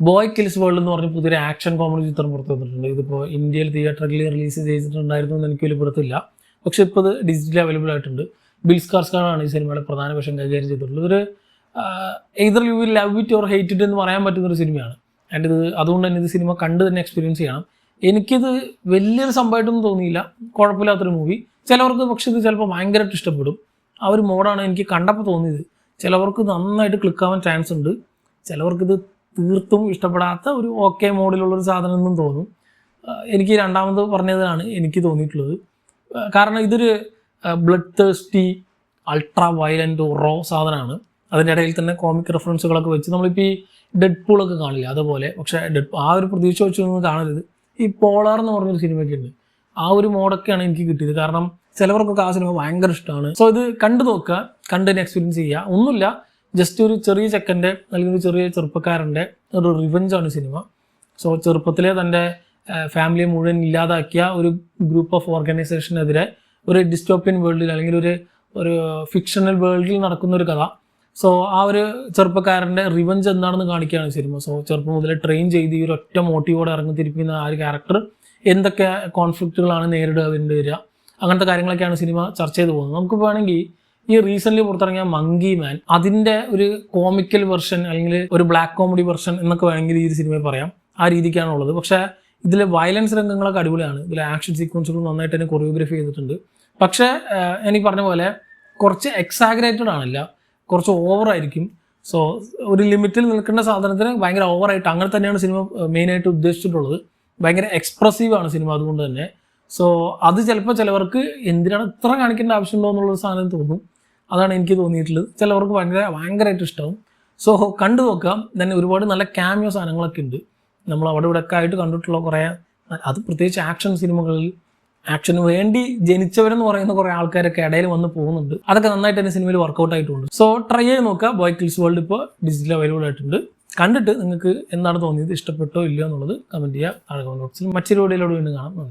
Boy kills world എന്ന് പറഞ്ഞ പുതിയൊരു ആക്ഷൻ കോമഡി ചിത്രം പുറത്തു വന്നിട്ടുണ്ട്. ഇതിപ്പോൾ ഇന്ത്യയിൽ തിയേറ്ററിൽ റിലീസ് ചെയ്തിട്ടുണ്ടായിരുന്നു എന്ന് എനിക്ക് വെളിപ്പെടുത്തില്ല. പക്ഷേ ഇപ്പോൾ ഇത് ഡിജിറ്റലി അവൈലബിൾ ആയിട്ടുണ്ട്. ബിൽ സ്കാർസ്ഗാർഡാണ് ഈ സിനിമയുടെ പ്രധാന വേഷം കൈകാര്യം ചെയ്തിട്ടുള്ളത്. ഒരു either you will love it or hate it എന്ന് പറയാൻ പറ്റുന്നൊരു സിനിമയാണ്. ആൻഡ് ഇത് അതുകൊണ്ട് തന്നെ ഇത് സിനിമ കണ്ട് തന്നെ എക്സ്പീരിയൻസ് ചെയ്യണം. എനിക്കിത് വലിയൊരു സംഭവമായിട്ടൊന്നും തോന്നിയില്ല, കുഴപ്പമില്ലാത്തൊരു മൂവി. ചിലവർക്ക് പക്ഷേ ഇത് ചിലപ്പോൾ ഭയങ്കരമായിട്ട് ഇഷ്ടപ്പെടും. ആ ഒരു മോഡാണ് എനിക്ക് കണ്ടപ്പോൾ തോന്നിയത്. ചിലവർക്ക് നന്നായിട്ട് ക്ലിക്കാവാൻ ചാൻസ് ഉണ്ട്, ചിലവർക്കിത് തീർത്തും ഇഷ്ടപ്പെടാത്ത ഒരു ഓക്കെ മോഡിലുള്ളൊരു സാധനം എന്നും തോന്നും. എനിക്ക് രണ്ടാമത് പറഞ്ഞതാണ് എനിക്ക് തോന്നിയിട്ടുള്ളത്. കാരണം ഇതൊരു bloodthirsty ultra violent raw സാധനമാണ്. അതിൻ്റെ ഇടയിൽ തന്നെ കോമിക് റെഫറൻസുകളൊക്കെ വെച്ച് നമ്മളിപ്പോൾ ഈ ഡെഡ് പൂളൊക്കെ കാണില്ല അതുപോലെ. പക്ഷേ ആ ഒരു പ്രതീക്ഷ വെച്ചൊന്നും കാണരുത്. ഈ പോളാർ എന്ന് പറഞ്ഞൊരു സിനിമയൊക്കെ ഉണ്ട്, ആ ഒരു മോഡൊക്കെയാണ് എനിക്ക് കിട്ടിയത്. കാരണം ചിലവർക്കൊക്കെ ആ സിനിമ ഭയങ്കര ഇഷ്ടമാണ്. സോ ഇത് കണ്ടു നോക്കുക, കണ്ട് തന്നെ എക്സ്പീരിയൻസ് ചെയ്യുക. ഒന്നുമില്ല, ജസ്റ്റ് ഒരു ചെറിയ ചെക്കൻ്റെ അല്ലെങ്കിൽ ഒരു ചെറിയ ചെറുപ്പക്കാരൻ്റെ ഒരു റിവഞ്ചാണ് സിനിമ. സോ ചെറുപ്പത്തിലെ തൻ്റെ ഫാമിലിയെ മുഴുവൻ ഇല്ലാതാക്കിയ ഒരു ഗ്രൂപ്പ് ഓഫ് ഓർഗനൈസേഷനെതിരെ ഒരു ഡിസ്റ്റോപ്യൻ വേൾഡിൽ അല്ലെങ്കിൽ ഒരു ഫിക്ഷണൽ വേൾഡിൽ നടക്കുന്ന ഒരു കഥ. സോ ആ ഒരു ചെറുപ്പക്കാരൻ്റെ റിവഞ്ച് എന്താണെന്ന് കാണിക്കുകയാണ് സിനിമ. സോ ചെറുപ്പം മുതലേ ട്രെയിൻ ചെയ്ത് ഈ ഒരു ഒറ്റ മോട്ടീവോടെ ഇറങ്ങിത്തിരിക്കുന്ന ആ ഒരു ക്യാരക്ടർ എന്തൊക്കെ കോൺഫ്ലിക്റ്റുകളാണ് നേരിടുക വരിക, അങ്ങനത്തെ കാര്യങ്ങളൊക്കെയാണ് സിനിമ ചർച്ച ചെയ്ത് പോകുന്നത്. നമുക്ക് വേണമെങ്കിൽ ഈ റീസെൻ്റ്ലി പുറത്തിറങ്ങിയ മങ്കി മാൻ, അതിൻ്റെ ഒരു കോമിക്കൽ വെർഷൻ അല്ലെങ്കിൽ ഒരു ബ്ലാക്ക് കോമഡി വെർഷൻ എന്നൊക്കെ വേണമെങ്കിൽ ഈ ഒരു സിനിമയെ പറയാം. ആ രീതിക്കാണുള്ളത്. പക്ഷേ ഇതിലെ വയലൻസ് രംഗങ്ങളൊക്കെ അടിപൊളിയാണ്. ഇതിലെ ആക്ഷൻ സീക്വൻസുകൾ നന്നായിട്ട് തന്നെ കൊറിയോഗ്രാഫി ചെയ്തിട്ടുണ്ട്. പക്ഷേ എനിക്ക് പറഞ്ഞ പോലെ കുറച്ച് എക്സാഗ്രേറ്റഡ് ആണല്ല, കുറച്ച് ഓവറായിരിക്കും. സോ ഒരു ലിമിറ്റിൽ നിൽക്കേണ്ട സാധനത്തിന് ഭയങ്കര ഓവറായിട്ട് അങ്ങനെ തന്നെയാണ് സിനിമ മെയിനായിട്ട് ഉദ്ദേശിച്ചിട്ടുള്ളത്. ഭയങ്കര എക്സ്പ്രസീവാണ് സിനിമ അതുകൊണ്ട് തന്നെ. സോ അത് ചിലപ്പോൾ ചിലവർക്ക് എന്തിനാണ് ഇത്ര കാണിക്കേണ്ട ആവശ്യമുണ്ടോ എന്നുള്ളൊരു സാധനം തോന്നും. അതാണ് എനിക്ക് തോന്നിയിട്ടുള്ളത്. ചിലവർക്ക് ഭയങ്കരമായിട്ട് ഇഷ്ടമാവും. സോ കണ്ടു നോക്കാം. തന്നെ ഒരുപാട് നല്ല ക്യാമിയോ സാധനങ്ങളൊക്കെ ഉണ്ട്. നമ്മൾ അവിടെ ഇവിടെയൊക്കെ ആയിട്ട് കണ്ടിട്ടുള്ള കുറേ, അത് പ്രത്യേകിച്ച് ആക്ഷൻ സിനിമകളിൽ ആക്ഷന് വേണ്ടി ജനിച്ചവരെന്ന് പറയുന്ന കുറേ ആൾക്കാരൊക്കെ ഇടയിൽ വന്ന് പോകുന്നുണ്ട്. അതൊക്കെ നന്നായിട്ട് തന്നെ സിനിമയിൽ വർക്കൗട്ട് ആയിട്ടുണ്ട്. സോ ട്രൈ ചെയ്ത് നോക്കുക. ബോയ് കിൽസ് വേൾഡ് ഇപ്പോൾ ഡിജിറ്റൽ അവൈലബിൾ ആയിട്ടുണ്ട്. കണ്ടിട്ട് നിങ്ങൾക്ക് എന്താണ് തോന്നിയത്, ഇഷ്ടപ്പെട്ടോ ഇല്ലയോ എന്നുള്ളത് കമൻറ്റ് ചെയ്യുക താഴെ കമൻറ്റ് ബോക്സിൽ. മറ്റൊരു വീഡിയോയിലൂടെ വീണ്ടും കാണാം. നന്ദി.